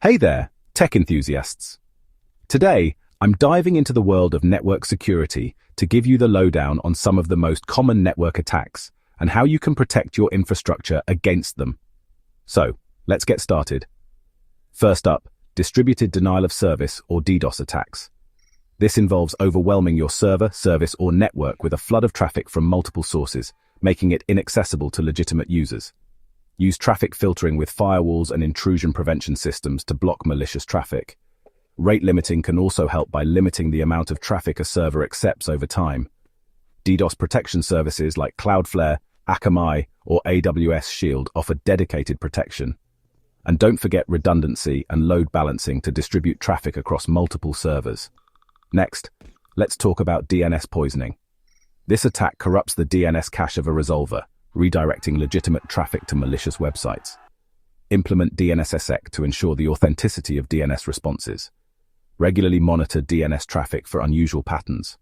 Hey there, tech enthusiasts. Today, I'm diving into the world of network security to give you the lowdown on some of the most common network attacks and how you can protect your infrastructure against them. So, let's get started. First up, distributed denial of service or DDoS attacks. This involves overwhelming your server, service, or network with a flood of traffic from multiple sources, making it inaccessible to legitimate users. Use traffic filtering with firewalls and intrusion prevention systems to block malicious traffic. Rate limiting can also help by limiting the amount of traffic a server accepts over time. DDoS protection services like Cloudflare, Akamai, or AWS Shield offer dedicated protection. And don't forget redundancy and load balancing to distribute traffic across multiple servers. Next, let's talk about DNS poisoning. This attack corrupts the DNS cache of a resolver, redirecting legitimate traffic to malicious websites. Implement DNSSEC to ensure the authenticity of DNS responses. Regularly monitor DNS traffic for unusual patterns.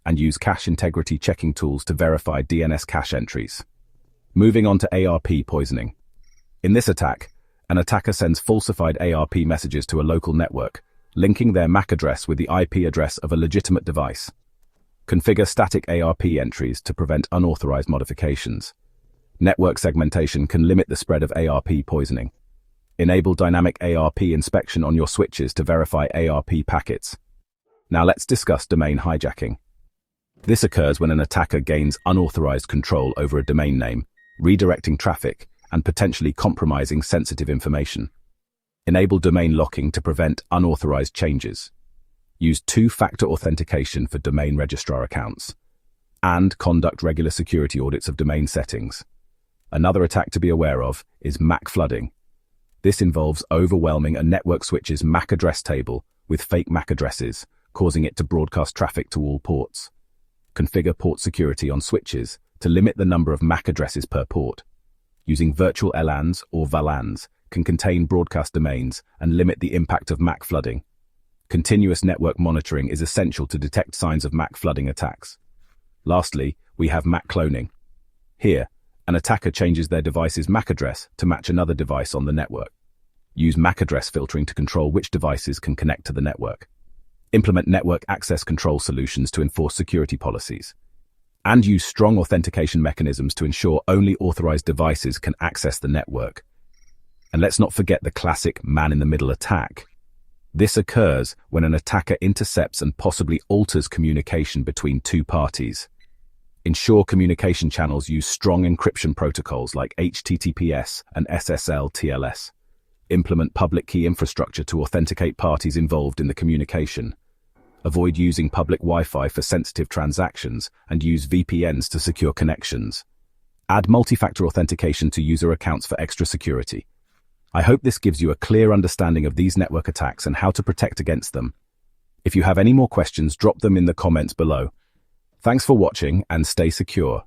And use cache integrity checking tools to verify DNS cache entries. Moving on to ARP poisoning. In this attack, an attacker sends falsified ARP messages to a local network, linking their MAC address with the IP address of a legitimate device. Configure static ARP entries to prevent unauthorized modifications. Network segmentation can limit the spread of ARP poisoning. Enable dynamic ARP inspection on your switches to verify ARP packets. Now let's discuss domain hijacking. This occurs when an attacker gains unauthorized control over a domain name, redirecting traffic and potentially compromising sensitive information. Enable domain locking to prevent unauthorized changes. Use two-factor authentication for domain registrar accounts. And conduct regular security audits of domain settings. Another attack to be aware of is MAC flooding. This involves overwhelming a network switch's MAC address table with fake MAC addresses, causing it to broadcast traffic to all ports. Configure port security on switches to limit the number of MAC addresses per port. Using virtual LANs or VLANs can contain broadcast domains and limit the impact of MAC flooding. Continuous network monitoring is essential to detect signs of MAC flooding attacks. Lastly, we have MAC cloning. Here, an attacker changes their device's MAC address to match another device on the network. Use MAC address filtering to control which devices can connect to the network. Implement network access control solutions to enforce security policies. And use strong authentication mechanisms to ensure only authorized devices can access the network. And let's not forget the classic man-in-the-middle attack. This occurs when an attacker intercepts and possibly alters communication between two parties. Ensure communication channels use strong encryption protocols like HTTPS and SSL/TLS. Implement public key infrastructure to authenticate parties involved in the communication. Avoid using public Wi-Fi for sensitive transactions and use VPNs to secure connections. Add multi-factor authentication to user accounts for extra security. I hope this gives you a clear understanding of these network attacks and how to protect against them. If you have any more questions, drop them in the comments below. Thanks for watching and stay secure.